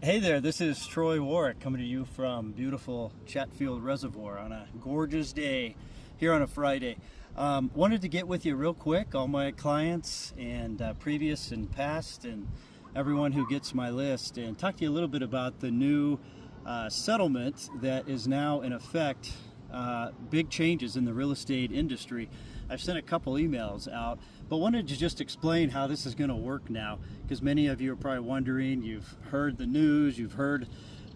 Hey there, this is Troy Warrick coming to you from beautiful Chatfield Reservoir on a gorgeous day here on a Friday. Wanted to get with you real quick, all my clients and previous and past and everyone who gets my list, and talk to you a little bit about the new settlement that is now in effect. Big changes in the real estate industry. I've sent a couple emails out, but wanted to just explain how this is going to work now, because many of you are probably wondering. You've heard the news, you've heard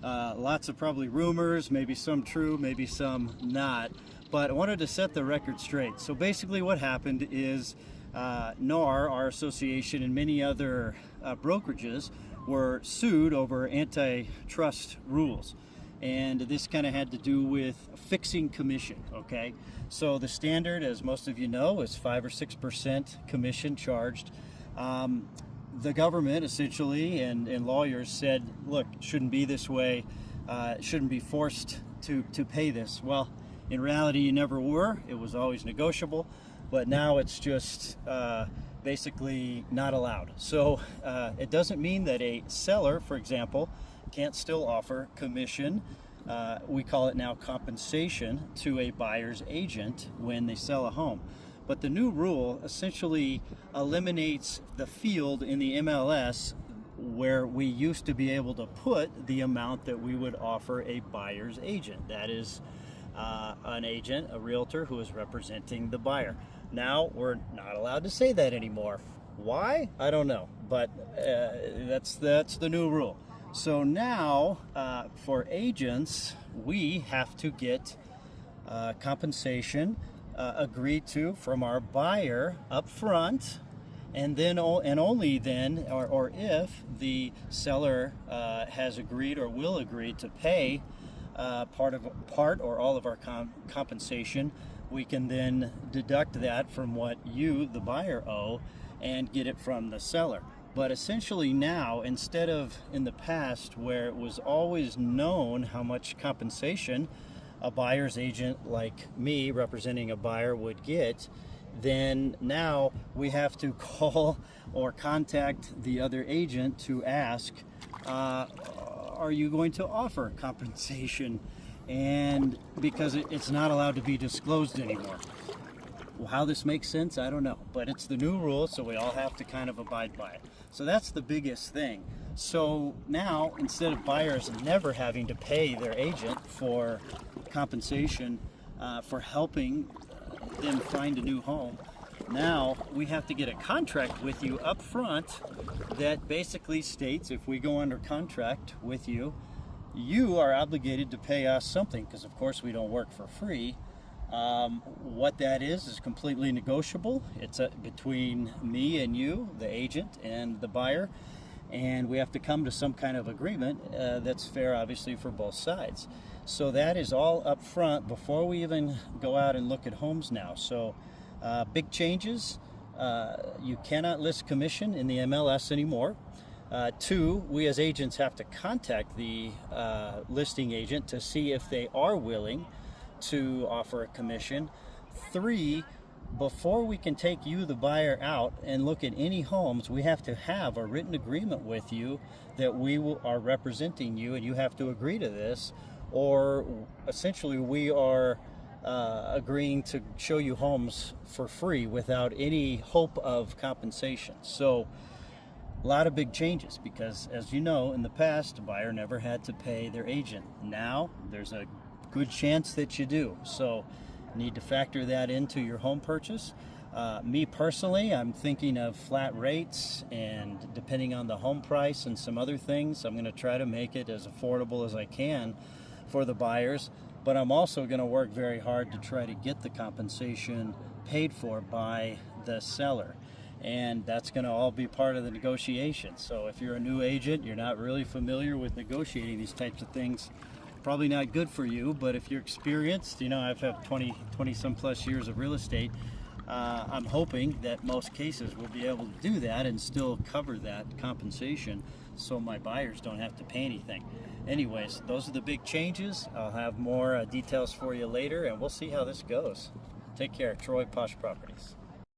lots of probably rumors, maybe some true, maybe some not, but I wanted to set the record straight. So basically what happened is NAR, our association, and many other brokerages were sued over antitrust rules. And this kind of had to do with fixing commission, okay? So the standard, as most of you know, is 5 or 6% commission charged. The government essentially and lawyers said, look, it shouldn't be this way, it shouldn't be forced to pay this. Well, in reality, you never were. It was always negotiable, but now it's just basically not allowed. So it doesn't mean that a seller, for example, can't still offer commission, we call it now compensation, to a buyer's agent when they sell a home. But the new rule essentially eliminates the field in the MLS where we used to be able to put the amount that we would offer a buyer's agent. That is an agent, a realtor who is representing the buyer. Now we're not allowed to say that anymore. Why? I don't know, but that's the new rule. So now, for agents, we have to get compensation agreed to from our buyer up front, and then and only then, or if the seller has agreed or will agree to pay part or all of our compensation, we can then deduct that from what you, the buyer, owe and get it from the seller. But essentially now, instead of in the past where it was always known how much compensation a buyer's agent like me representing a buyer would get, then now we have to call or contact the other agent to ask, are you going to offer compensation? And because it's not allowed to be disclosed anymore. How this makes sense, I don't know, but it's the new rule, so we all have to kind of abide by it. So that's the biggest thing. So now, instead of buyers never having to pay their agent for compensation for helping them find a new home, now we have to get a contract with you up front that basically states, if we go under contract with you, you are obligated to pay us something, because of course we don't work for free. What that is completely negotiable. It's between me and you, the agent, and the buyer, and we have to come to some kind of agreement that's fair, obviously, for both sides. So that is all up front before we even go out and look at homes now. So big changes. You cannot list commission in the MLS anymore. 2, we as agents have to contact the listing agent to see if they are willing to offer a commission. 3, before we can take you, the buyer, out and look at any homes, we have to have a written agreement with you that we are representing you, and you have to agree to this, or essentially we are agreeing to show you homes for free without any hope of compensation. So a lot of big changes, because as you know, in the past, a buyer never had to pay their agent. Now there's a good chance that you do. So need to factor that into your home purchase. Me personally, I'm thinking of flat rates, and depending on the home price and some other things, I'm going to try to make it as affordable as I can for the buyers. But I'm also going to work very hard to try to get the compensation paid for by the seller. And that's going to all be part of the negotiation. So if you're a new agent, you're not really familiar with negotiating these types of things, probably not good for you. But if you're experienced, you know, I've had 20 some plus years of real estate, I'm hoping that most cases will be able to do that and still cover that compensation so my buyers don't have to pay anything. Anyways, those are the big changes. I'll have more details for you later, and we'll see how this goes. Take care. Troy, Posh Properties.